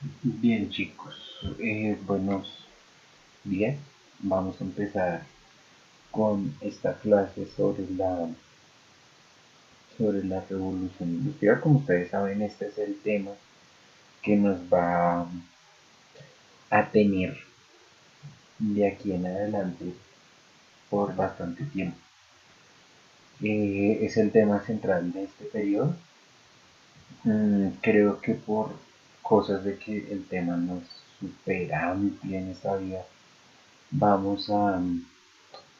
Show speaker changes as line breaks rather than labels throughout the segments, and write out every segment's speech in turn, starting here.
Bien chicos, buenos días. Vamos a empezar con esta clase sobre la revolución industrial. Como ustedes saben, este es el tema que nos va a tener de aquí en adelante por bastante tiempo. Es el tema central de este periodo. Creo que por cosas de que el tema no es súper amplio en esta vida, vamos a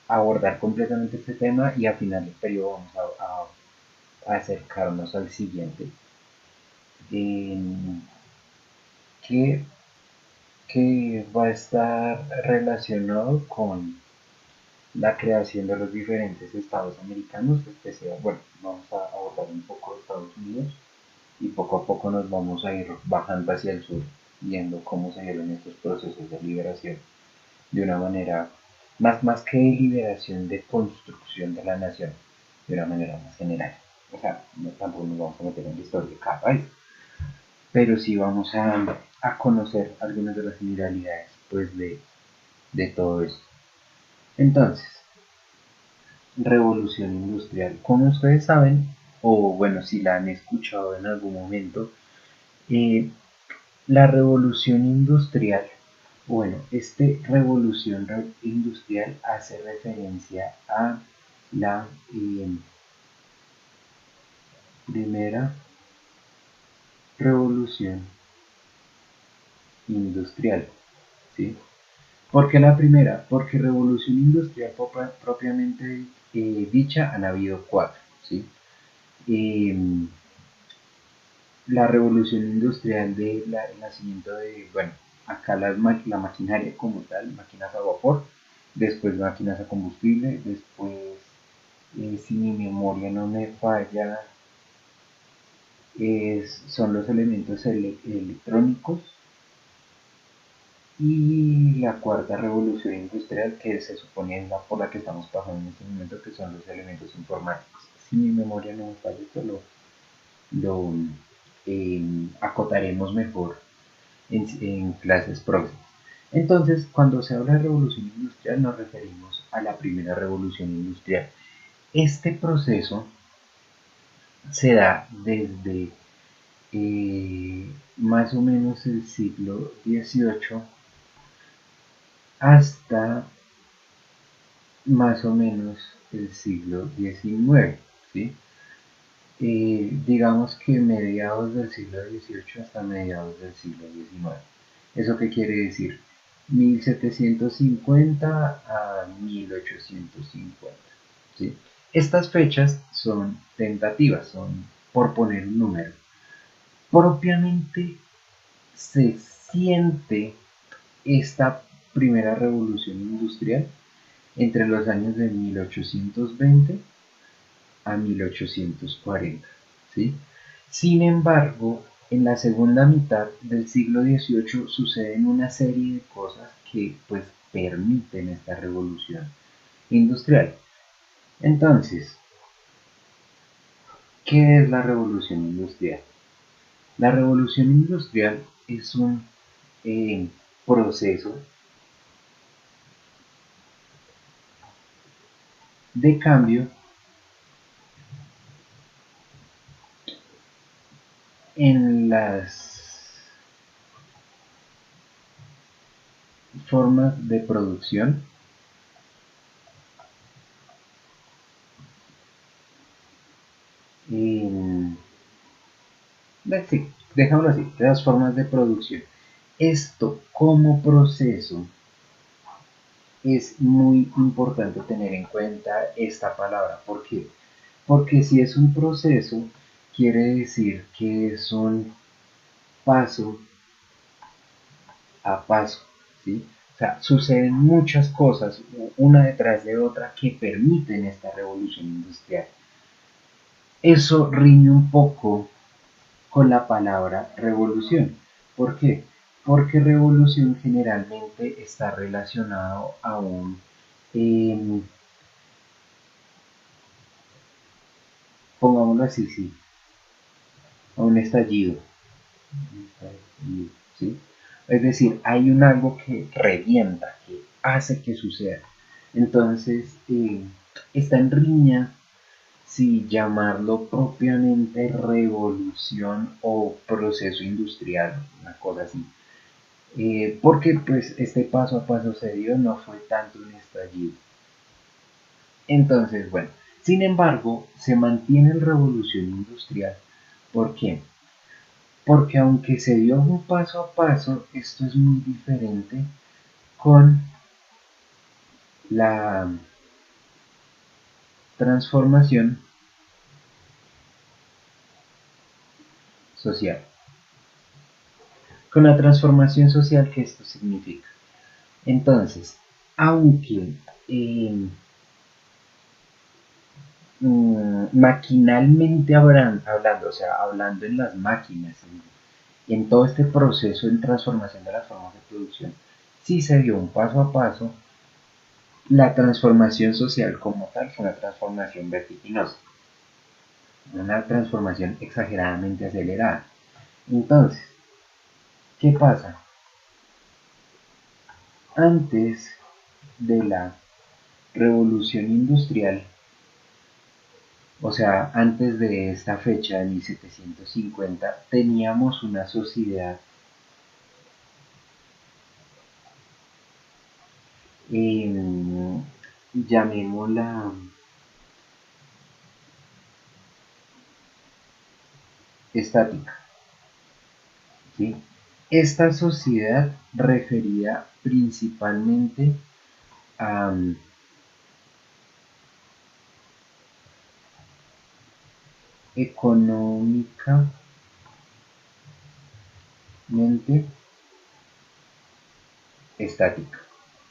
abordar completamente este tema y al final del periodo vamos a acercarnos al siguiente, eh, que, que va a estar relacionado con la creación de los diferentes estados americanos, especial, bueno, vamos a abordar un poco de Estados Unidos y poco a poco nos vamos a ir bajando hacia el sur, viendo cómo se dieron estos procesos de liberación de una manera más que de liberación, de construcción de la nación, de una manera más general. O sea, no tampoco nos vamos a meter en la historia de cada país, pero sí vamos a conocer algunas de las generalidades pues, de todo esto. Entonces, revolución industrial. Como ustedes saben, o bueno, si la han escuchado en algún momento, eh, la revolución industrial, bueno, revolución industrial hace referencia a la primera revolución industrial, ¿sí? ¿Por qué la primera? Porque revolución industrial propiamente dicha han habido cuatro, ¿sí? Eh, la revolución industrial del nacimiento de, bueno, acá la maquinaria como tal, máquinas a vapor, después máquinas a combustible, después, si mi memoria no me falla, son los elementos electrónicos y la cuarta revolución industrial que se supone es la por la que estamos pasando en este momento, que son los elementos informáticos. Si mi memoria no me falla, esto lo acotaremos mejor en clases próximas. Entonces, cuando se habla de revolución industrial, nos referimos a la primera revolución industrial. Este proceso se da desde más o menos el siglo XVIII hasta más o menos el siglo XIX, ¿sí? Digamos que mediados del siglo XVIII hasta mediados del siglo XIX. ¿Eso qué quiere decir? 1750 a 1850. ¿Sí? Estas fechas son tentativas, son por poner un número. Propiamente se siente esta primera revolución industrial entre los años de 1820 a 1840. ¿Sí? Sin embargo, en la segunda mitad del siglo XVIII suceden una serie de cosas que pues permiten esta revolución industrial. Entonces, ¿qué es la revolución industrial? La revolución industrial es un eh, proceso de cambio en las formas de producción. En, sí, dejámoslo así, las formas de producción. Esto como proceso es muy importante tener en cuenta esta palabra. ¿Por qué? Porque si es un proceso, quiere decir que es un paso a paso, ¿sí? O sea, suceden muchas cosas una detrás de otra que permiten esta revolución industrial. Eso rime un poco con la palabra revolución. ¿Por qué? Porque revolución generalmente está relacionado a eh, pongámoslo así, sí, a un estallido. ¿sí? Es decir, hay un algo que revienta, que hace que suceda. Entonces, está en riña si llamarlo propiamente revolución o proceso industrial, una cosa así. Porque pues este paso a paso se dio, no fue tanto un estallido. Entonces, bueno, sin embargo, se mantiene la revolución industrial. ¿Por qué? Porque aunque se dio un paso a paso, esto es muy diferente con la transformación social. Con la transformación social, ¿qué esto significa? Entonces, aunque eh, maquinalmente hablando, o sea, hablando en las máquinas, en todo este proceso de transformación de las formas de producción, sí se dio un paso a paso. La transformación social como tal fue una transformación vertiginosa, una transformación exageradamente acelerada. Entonces, ¿qué pasa? Antes de la revolución industrial, o sea, antes de esta fecha de 1750, teníamos una sociedad, eh, llamémosla estática, ¿sí? Esta sociedad referida principalmente a económicamente estática,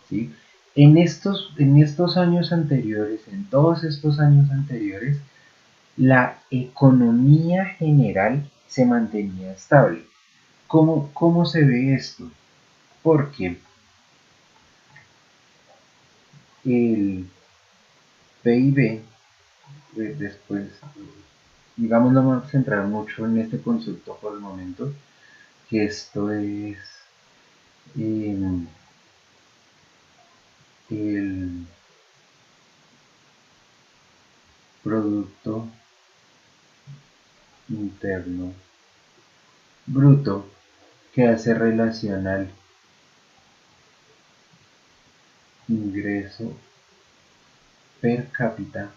¿sí? En estos años anteriores, en todos estos años anteriores, la economía general se mantenía estable. ¿Cómo se ve esto? Porque el PIB, después, digamos, no vamos a centrar mucho en este concepto por el momento, que esto es eh, el Producto Interno Bruto, que hace relación al ingreso per cápita,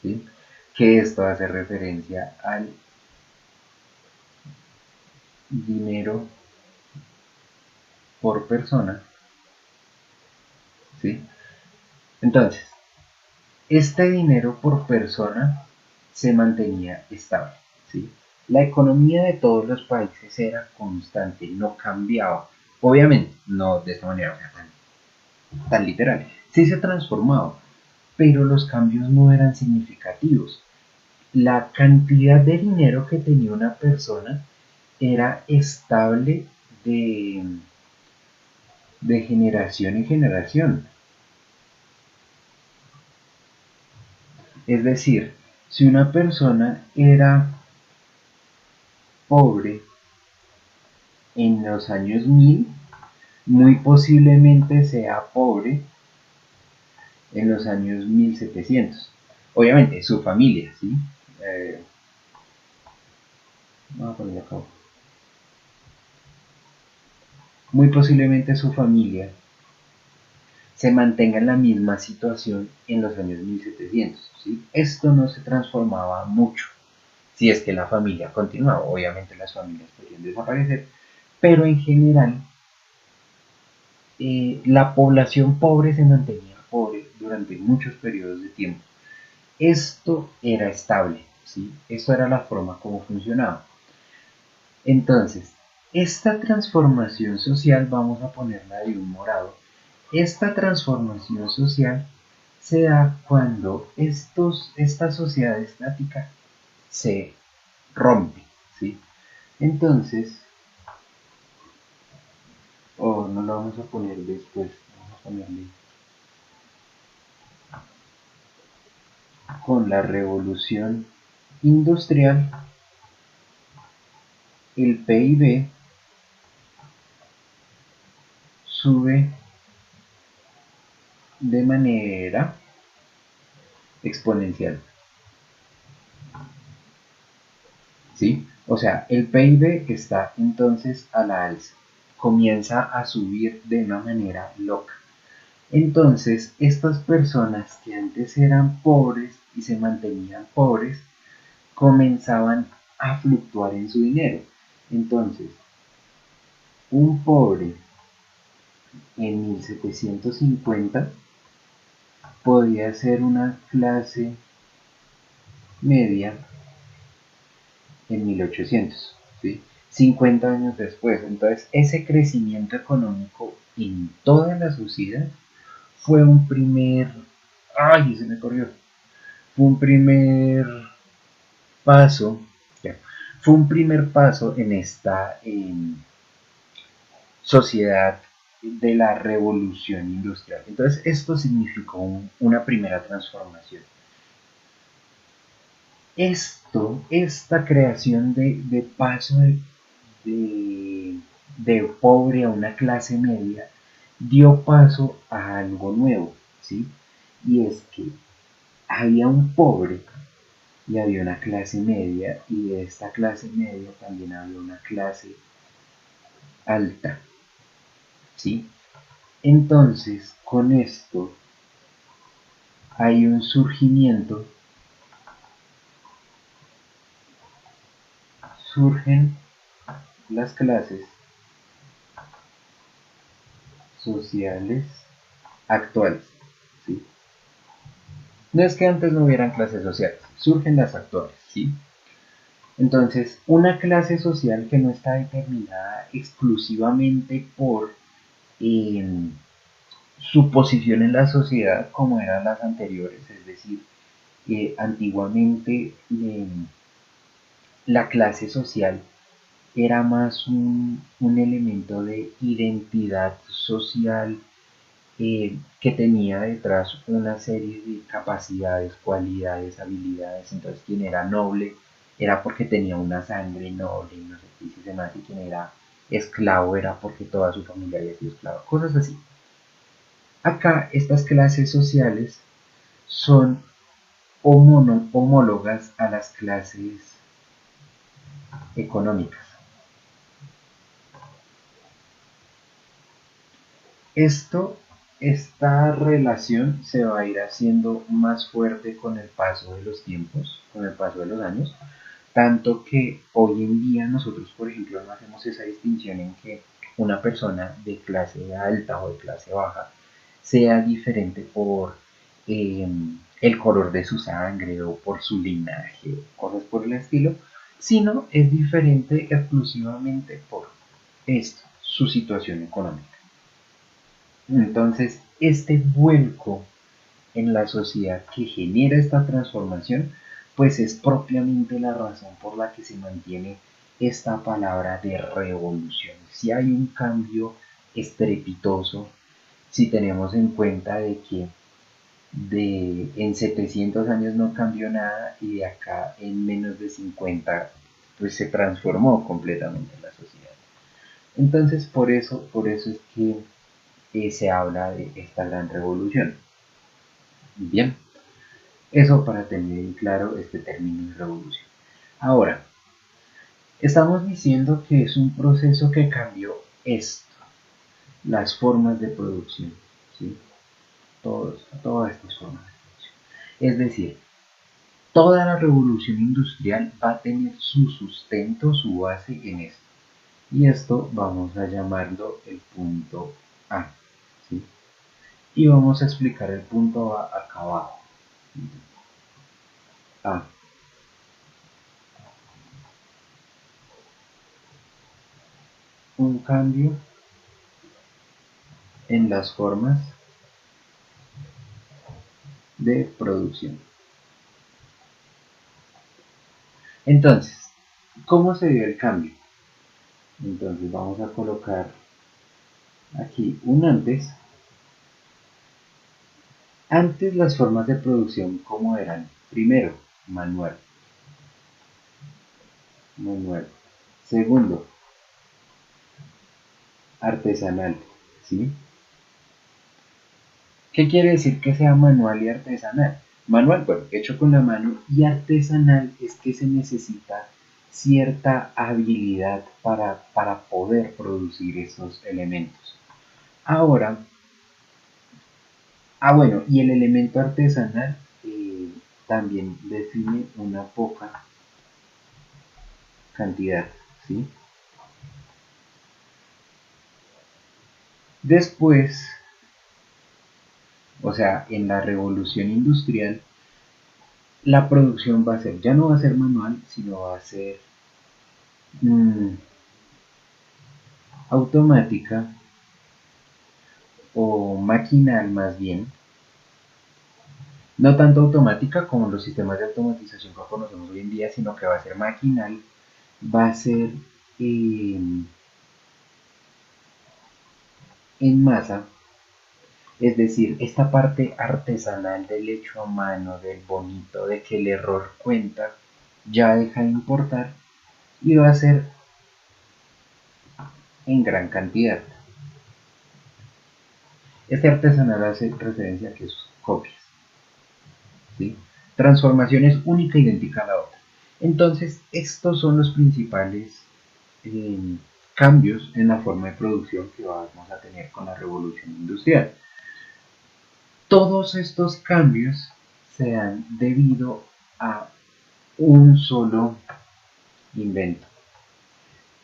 ¿sí? Que esto hace referencia al dinero por persona, ¿sí? Entonces, este dinero por persona se mantenía estable, ¿sí? La economía de todos los países era constante, no cambiaba. Obviamente, no de esta manera, o sea, tan literal. Sí se transformaba, pero los cambios no eran significativos. La cantidad de dinero que tenía una persona era estable de, de generación en generación. Es decir, si una persona era pobre en los años 1000, muy posiblemente sea pobre en los años 1700. Obviamente, su familia, ¿sí? Eh, Vamos a poner acá. Muy posiblemente su familia se mantenga en la misma situación en los años 1700, ¿sí? Esto no se transformaba mucho, si es que la familia continuaba. Obviamente las familias podrían desaparecer, pero en general la población pobre se mantenía pobre durante muchos periodos de tiempo. Esto era estable, ¿sí? Esto era la forma como funcionaba. Entonces, esta transformación social, vamos a ponerla de un morado, esta transformación social se da cuando esta sociedad estática se rompe, ¿sí? Entonces, no lo vamos a poner después, vamos a ponerle con la revolución industrial, el PIB sube de manera exponencial, ¿sí? O sea, el PIB está entonces a la alza, comienza a subir de una manera loca. Entonces, estas personas que antes eran pobres y se mantenían pobres, comenzaban a fluctuar en su dinero. Entonces, un pobre en 1750 podía ser una clase media en 1800, ¿sí? 50 años después. Entonces, ese crecimiento económico en toda la sociedad fue un primer... ¡Ay, se me corrió! Fue un primer paso, ya, fue un primer paso en esta sociedad de la revolución industrial. Entonces, esto significó una primera transformación. Esta creación de paso de, de pobre a una clase media dio paso a algo nuevo, ¿sí? Y es que había un pobre y había una clase media y de esta clase media también había una clase alta, ¿sí? Entonces, con esto hay un surgimiento, surgen las clases sociales actuales, ¿sí? No es que antes no hubieran clases sociales, surgen las actuales, ¿sí? Entonces, una clase social que no está determinada exclusivamente por eh, su posición en la sociedad como eran las anteriores, es decir, antiguamente la clase social era más un elemento de identidad social que tenía detrás una serie de capacidades, cualidades, habilidades. Entonces, quien era noble era porque tenía una sangre noble, no sé qué dice demás, y quien era esclavo era porque toda su familia había sido esclava, cosas así. Acá, estas clases sociales son homólogas a las clases económicas. Esto, esta relación se va a ir haciendo más fuerte con el paso de los tiempos, con el paso de los años, tanto que hoy en día nosotros, por ejemplo, no hacemos esa distinción en que una persona de clase alta o de clase baja sea diferente por eh, el color de su sangre o por su linaje, cosas por el estilo, sino es diferente exclusivamente por esto, su situación económica. Entonces, este vuelco en la sociedad que genera esta transformación, pues es propiamente la razón por la que se mantiene esta palabra de revolución. Si hay un cambio estrepitoso, si tenemos en cuenta de que en 700 años no cambió nada y de acá en menos de 50 pues se transformó completamente la sociedad. Entonces por eso es que se habla de esta gran revolución. Bien, eso para tener en claro este término de revolución. Ahora, estamos diciendo que es un proceso que cambió esto, las formas de producción, ¿sí? Todas estas formas de producción. Es decir, toda la revolución industrial va a tener su sustento, su base en esto. Y esto vamos a llamarlo el punto A, ¿sí? Y vamos a explicar el punto A acá abajo. A. Un cambio en las formas de producción. Entonces, ¿cómo se dio el cambio? Entonces vamos a colocar aquí un antes. Antes las formas de producción, ¿cómo eran? Primero, manual. Segundo, artesanal, ¿sí? ¿Qué quiere decir que sea manual y artesanal? Manual, bueno, hecho con la mano, y artesanal es que se necesita cierta habilidad para poder producir esos elementos. Ahora, bueno, y el elemento artesanal también define una poca cantidad, ¿sí? Después, o sea, en la revolución industrial, la producción va a ser, ya no va a ser manual, sino va a ser mm, automática o maquinal más bien, no tanto automática como los sistemas de automatización que conocemos hoy en día, sino que va a ser maquinal, va a ser eh, en masa, es decir, esta parte artesanal del hecho a mano, del bonito, de que el error cuenta, ya deja de importar y va a ser en gran cantidad. Este artesanal hace referencia a que es copias, ¿sí? Transformación es única e idéntica a la otra. Entonces, estos son los principales eh, cambios en la forma de producción que vamos a tener con la revolución industrial. Todos estos cambios se dan debido a un solo invento.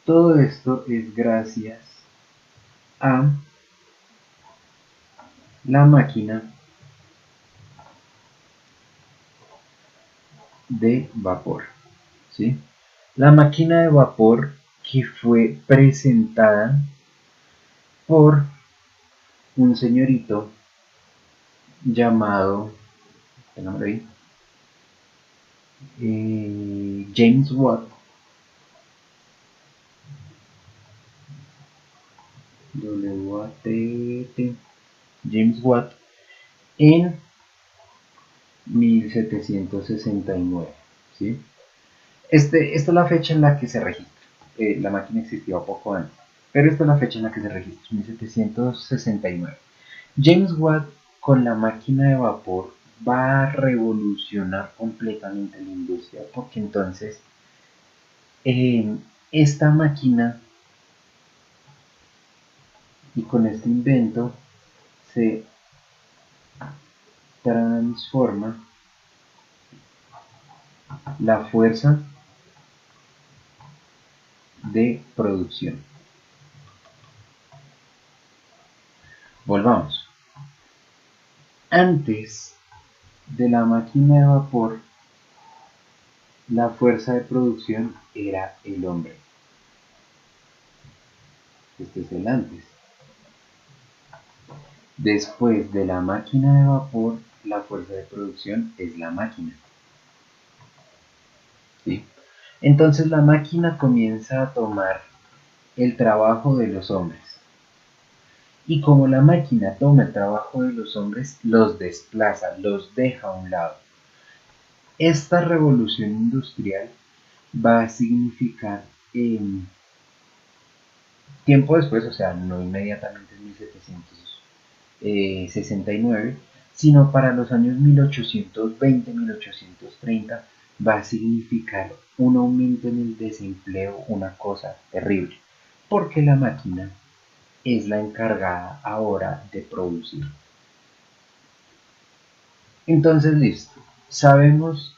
Todo esto es gracias a la máquina de vapor, ¿sí? La máquina de vapor que fue presentada por un señorito llamado, ¿qué nombre ahí? James Watt, W-A-T-T, James Watt, en 1769, ¿sí? Esta es la fecha en la que se registra. La máquina existió poco antes, pero esta es la fecha en la que se registra, 1769. James Watt con la máquina de vapor va a revolucionar completamente la industria porque entonces esta máquina y con este invento se transforma la fuerza de producción. Volvamos. Antes de la máquina de vapor, la fuerza de producción era el hombre. Este es el antes. Después de la máquina de vapor, la fuerza de producción es la máquina. ¿Sí? Entonces la máquina comienza a tomar el trabajo de los hombres. Y como la máquina toma el trabajo de los hombres, los desplaza, los deja a un lado. Esta revolución industrial va a significar tiempo después, o sea, no inmediatamente en 1769, sino para los años 1820-1830 va a significar un aumento en el desempleo, una cosa terrible, porque la máquina es la encargada ahora de producir. Entonces, listo, sabemos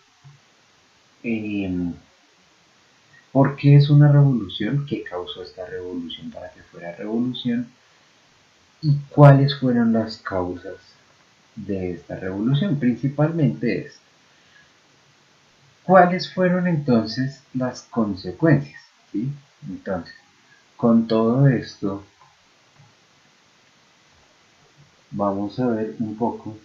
eh, por qué es una revolución, qué causó esta revolución para que fuera revolución y cuáles fueron las causas de esta revolución. Principalmente es cuáles fueron entonces las consecuencias, ¿sí? Entonces, con todo esto vamos a ver un poco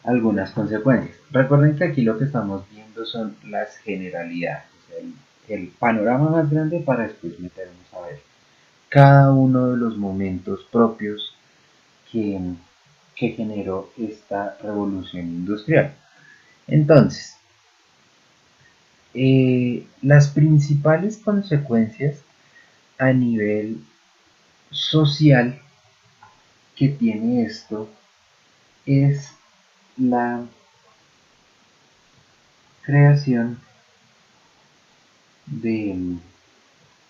algunas consecuencias. Recuerden que aquí lo que estamos viendo son las generalidades, o sea, el panorama más grande para después meternos a ver cada uno de los momentos propios que, que generó esta revolución industrial. Entonces, Las principales consecuencias a nivel social que tiene esto es la creación de,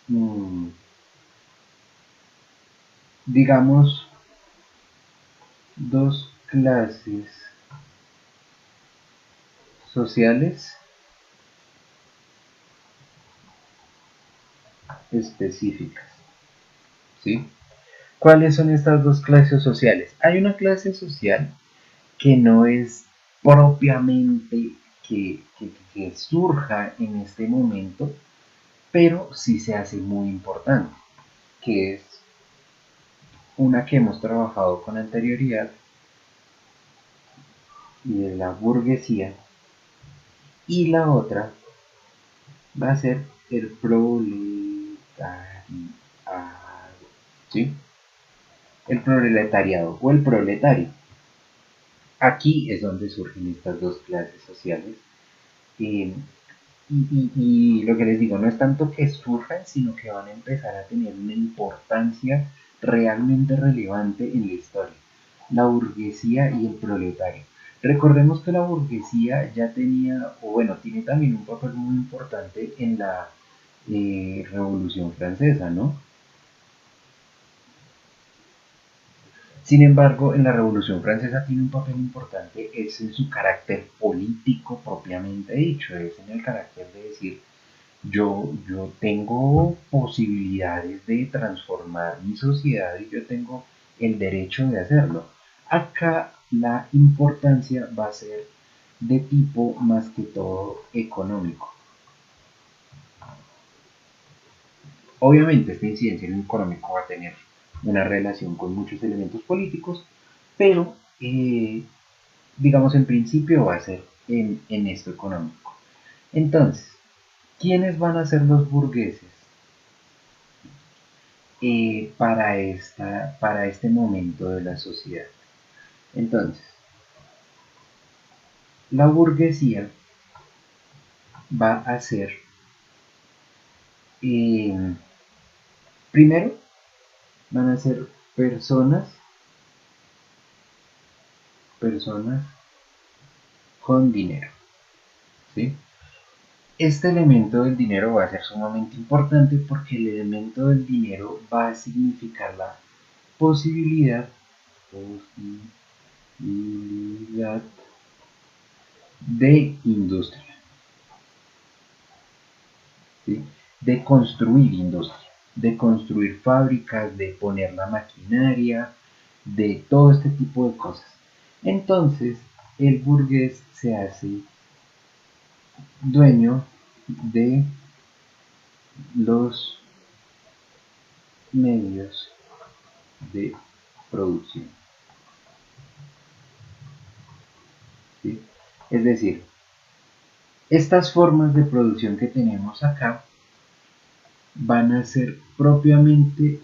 mm, digamos, dos clases sociales específicas, ¿sí? ¿Cuáles son estas dos clases sociales? Hay una clase social que no es propiamente que surja en este momento, pero sí se hace muy importante, que es una que hemos trabajado con anterioridad y es la burguesía, y la otra va a ser el proletariado, ¿sí? El proletariado o el proletario. Aquí es donde surgen estas dos clases sociales. eh, y lo que les digo, no es tanto que surjan, sino que van a empezar a tener una importancia realmente relevante en la historia. La burguesía y el proletario. Recordemos que la burguesía ya tenía, o bueno, tiene también un papel muy importante en la Revolución Francesa, ¿no? Sin embargo, en la Revolución Francesa tiene un papel importante, es en su carácter político propiamente dicho, es en el carácter de decir, yo tengo posibilidades de transformar mi sociedad y yo tengo el derecho de hacerlo. Acá la importancia va a ser de tipo más que todo económico. Obviamente esta incidencia en el económico va a tener una relación con muchos elementos políticos, pero digamos en principio va a ser en esto económico. Entonces, ¿quiénes van a ser los burgueses para este momento de la sociedad? Entonces, la burguesía va a ser, eh, primero, van a ser personas con dinero, ¿sí? Este elemento del dinero va a ser sumamente importante porque el elemento del dinero va a significar la posibilidad, posibilidad de industria, ¿sí? De construir industria, de construir fábricas, de poner la maquinaria, de todo este tipo de cosas. Entonces, el burgués se hace dueño de los medios de producción, ¿sí? Es decir, estas formas de producción que tenemos acá van a ser propiamente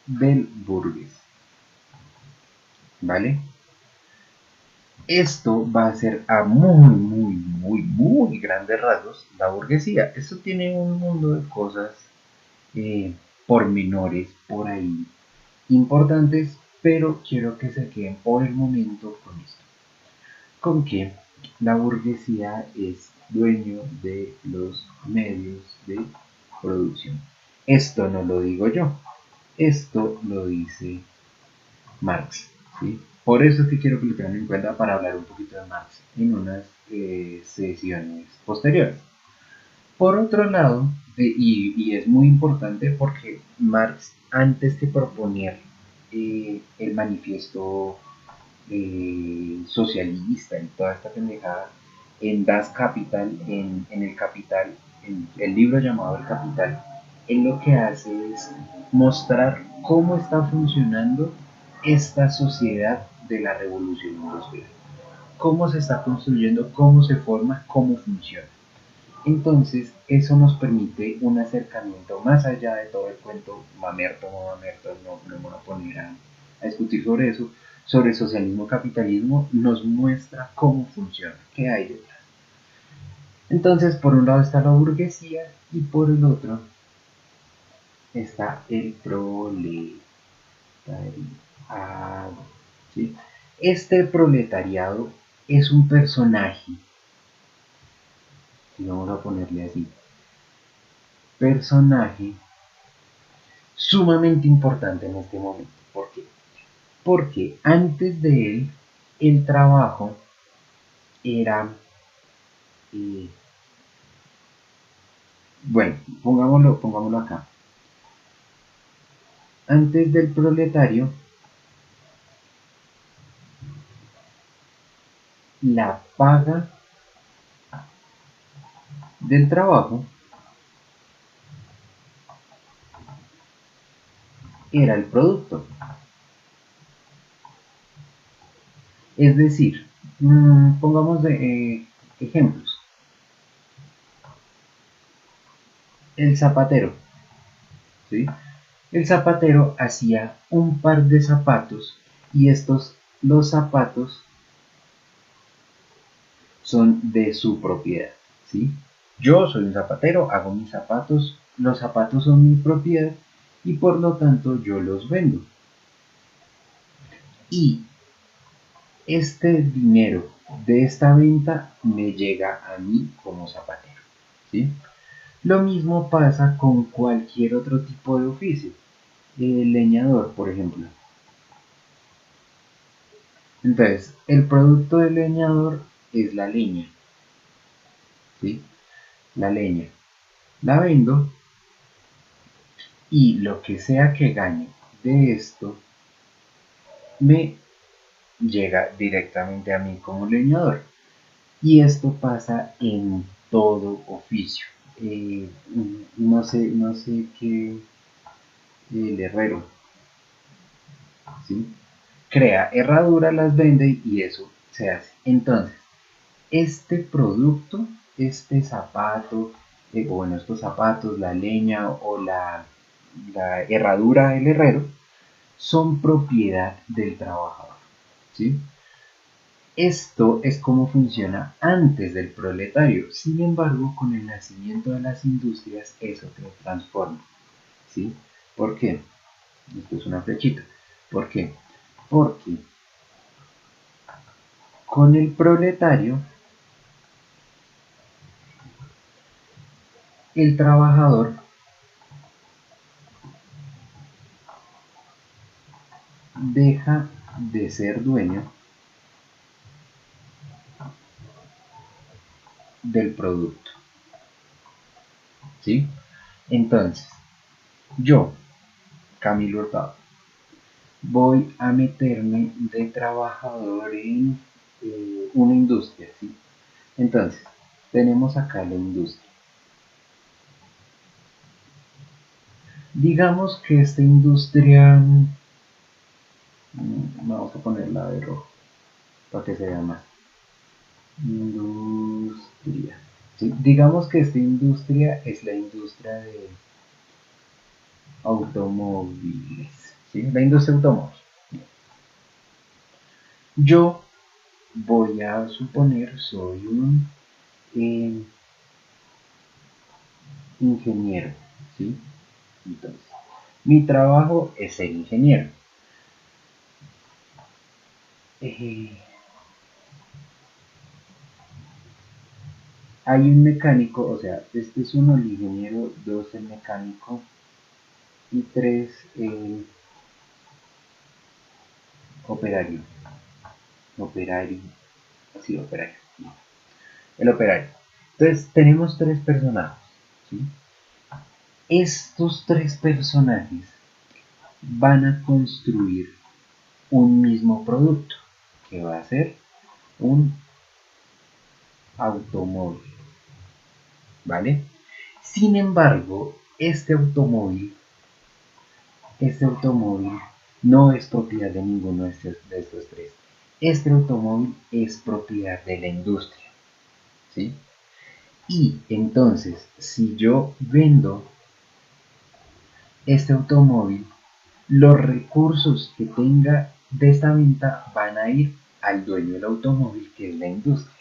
del burgués, ¿vale? Esto va a ser a muy grandes rasgos la burguesía. Esto tiene un mundo de cosas pormenores por ahí importantes, pero quiero que se queden por el momento con esto. Con que la burguesía es dueño de los medios de producción. Esto no lo digo yo, esto lo dice Marx, ¿sí? Por eso es que quiero que lo tengan en cuenta para hablar un poquito de Marx en unas sesiones posteriores. Por otro lado, y es muy importante porque Marx, antes de proponer el manifiesto socialista y toda esta pendejada, en Das Kapital, en el Capital, en el libro llamado El Capital, él lo que hace es mostrar cómo está funcionando esta sociedad de la revolución industrial, cómo se está construyendo, cómo se forma, cómo funciona. Entonces, eso nos permite un acercamiento más allá de todo el cuento mamerto, no me voy a poner a discutir sobre eso, sobre socialismo, capitalismo, nos muestra cómo funciona, qué hay detrás. Entonces, por un lado está la burguesía y por el otro está el proletariado. ¿Sí? Este proletariado es un personaje, y vamos a ponerle así, personaje sumamente importante en este momento. ¿Por qué? Porque antes de él, el trabajo era, eh, bueno, pongámoslo acá. Antes del proletario, la paga del trabajo era el producto. Es decir, pongamos ejemplos. El zapatero, ¿sí? El zapatero hacía un par de zapatos y los zapatos, son de su propiedad, ¿sí? Yo soy un zapatero, hago mis zapatos, los zapatos son mi propiedad y por lo tanto yo los vendo. Y este dinero de esta venta me llega a mí como zapatero, ¿sí? Lo mismo pasa con cualquier otro tipo de oficio. El leñador, por ejemplo. Entonces, el producto del leñador es la leña, ¿sí? La leña. La vendo y lo que sea que gane de esto me llega directamente a mí como leñador. Y esto pasa en todo oficio. Eh, no sé qué, el herrero, ¿sí? Crea herraduras, las vende y eso se hace. Entonces, este producto, este zapato, o bueno, estos zapatos, la leña o la herradura del herrero, son propiedad del trabajador, ¿sí? Esto es como funciona antes del proletario. Sin embargo, con el nacimiento de las industrias, eso se transforma, ¿sí? ¿Por qué? Esto es una flechita. ¿Por qué? Porque con el proletario, el trabajador deja de ser dueño del producto, ¿sí? Entonces, yo, Camilo Hurtado, voy a meterme de trabajador en una industria, ¿sí? Entonces, tenemos acá la industria. Digamos que esta industria, vamos a ponerla de rojo para que se vea más. Industria. ¿Sí? Digamos que esta industria es la industria de automóviles. ¿Sí? La industria automóvil. Yo voy a suponer soy un eh, ingeniero. ¿Sí? Entonces, mi trabajo es ser ingeniero. Eh, Hay un mecánico, o sea, este es uno el ingeniero, dos el mecánico y tres el operario. Operario, así operario. El operario. Entonces tenemos tres personajes, ¿sí? Estos tres personajes van a construir un mismo producto, que va a ser un automóvil, ¿vale? Sin embargo, este automóvil no es propiedad de ninguno de estos tres. Este automóvil es propiedad de la industria, ¿sí? Y entonces, si yo vendo este automóvil, los recursos que tenga de esta venta van a ir al dueño del automóvil, que es la industria.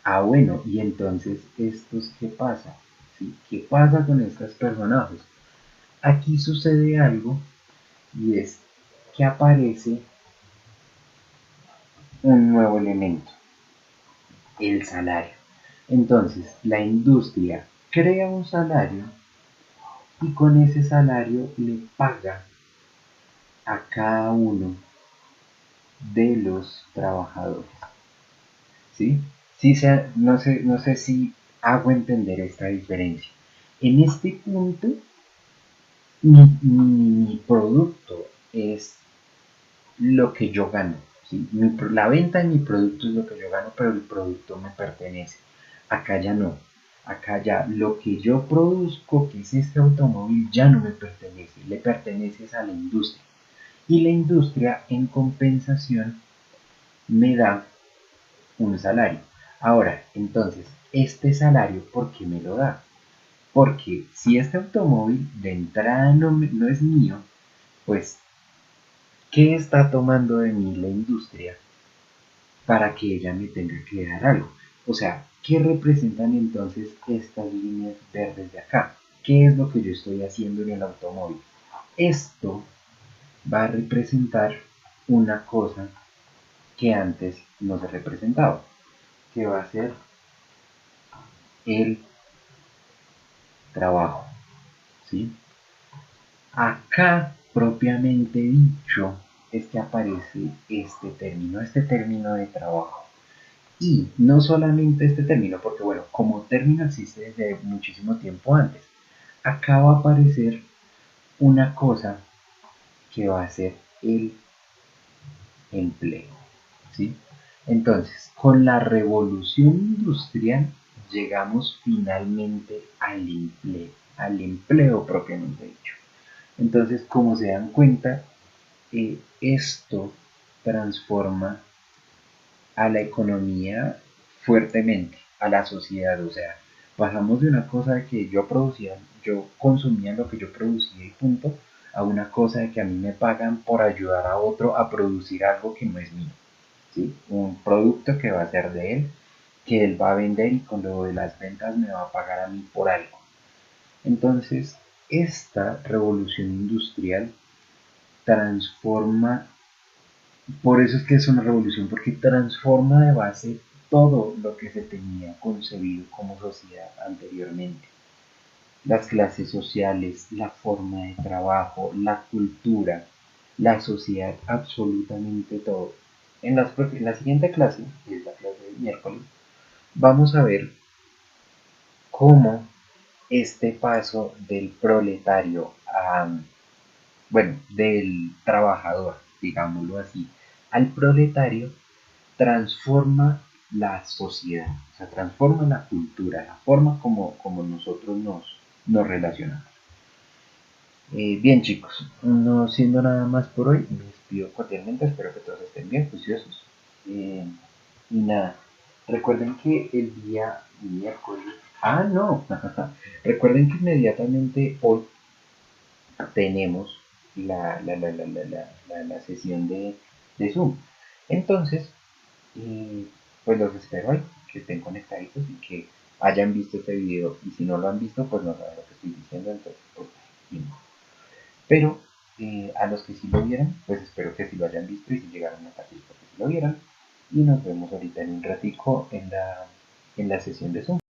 Ah, bueno, y entonces, ¿estos qué pasa? ¿Sí? ¿Qué pasa con estos personajes? Aquí sucede algo y es que aparece un nuevo elemento, el salario. Entonces, la industria crea un salario y con ese salario le paga a cada uno de los trabajadores. ¿Sí? Sí no sé si hago entender esta diferencia. En este punto, mi producto es lo que yo gano. ¿Sí? La venta de mi producto es lo que yo gano, pero el producto me pertenece. Acá ya no. Acá ya lo que yo produzco, que es este automóvil, ya no me pertenece. Le pertenece a la industria. Y la industria, en compensación, me da un salario. Ahora, entonces, este salario, ¿por qué me lo da? Porque si este automóvil de entrada no es mío, pues, ¿qué está tomando de mí la industria para que ella me tenga que dar algo? O sea, ¿qué representan entonces estas líneas verdes de acá? ¿Qué es lo que yo estoy haciendo en el automóvil? Esto va a representar una cosa que antes no se representaba, que va a ser el trabajo. ¿Sí? Acá, propiamente dicho, es que aparece este término de trabajo. Y no solamente este término, porque bueno, como término existe desde muchísimo tiempo antes. Acá va a aparecer una cosa que va a ser el empleo. ¿Sí? Entonces, con la revolución industrial llegamos finalmente al empleo propiamente dicho. Entonces, como se dan cuenta, esto transforma a la economía fuertemente, a la sociedad. O sea, pasamos de una cosa de que yo producía, yo consumía lo que yo producía y punto, a una cosa de que a mí me pagan por ayudar a otro a producir algo que no es mío. ¿Sí? Un producto que va a ser de él, que él va a vender y con lo de las ventas me va a pagar a mí por algo. Entonces, esta revolución industrial transforma, por eso es que es una revolución, porque transforma de base todo lo que se tenía concebido como sociedad anteriormente. Las clases sociales, la forma de trabajo, la cultura, la sociedad, absolutamente todo. En la siguiente clase, que es la clase del miércoles, vamos a ver cómo este paso del proletario a, bueno, del trabajador, digámoslo así, al proletario, transforma la sociedad, o sea, transforma la cultura, la forma como nosotros nos relacionamos. Bien chicos, no siendo nada más por hoy, me despido cordialmente, espero que todos estén bien, juiciosos. Eh, y nada, recuerden que el día miércoles, no, recuerden que inmediatamente hoy tenemos la sesión de Zoom. Entonces, pues los espero ahí, que estén conectaditos y que hayan visto este video. Y si no lo han visto, pues no saben lo que estoy diciendo, entonces, pues, no. Pero a los que sí lo vieron, pues espero que sí lo hayan visto y si llegaron a partir porque sí lo vieron. Y nos vemos ahorita en un ratico en la sesión de Zoom.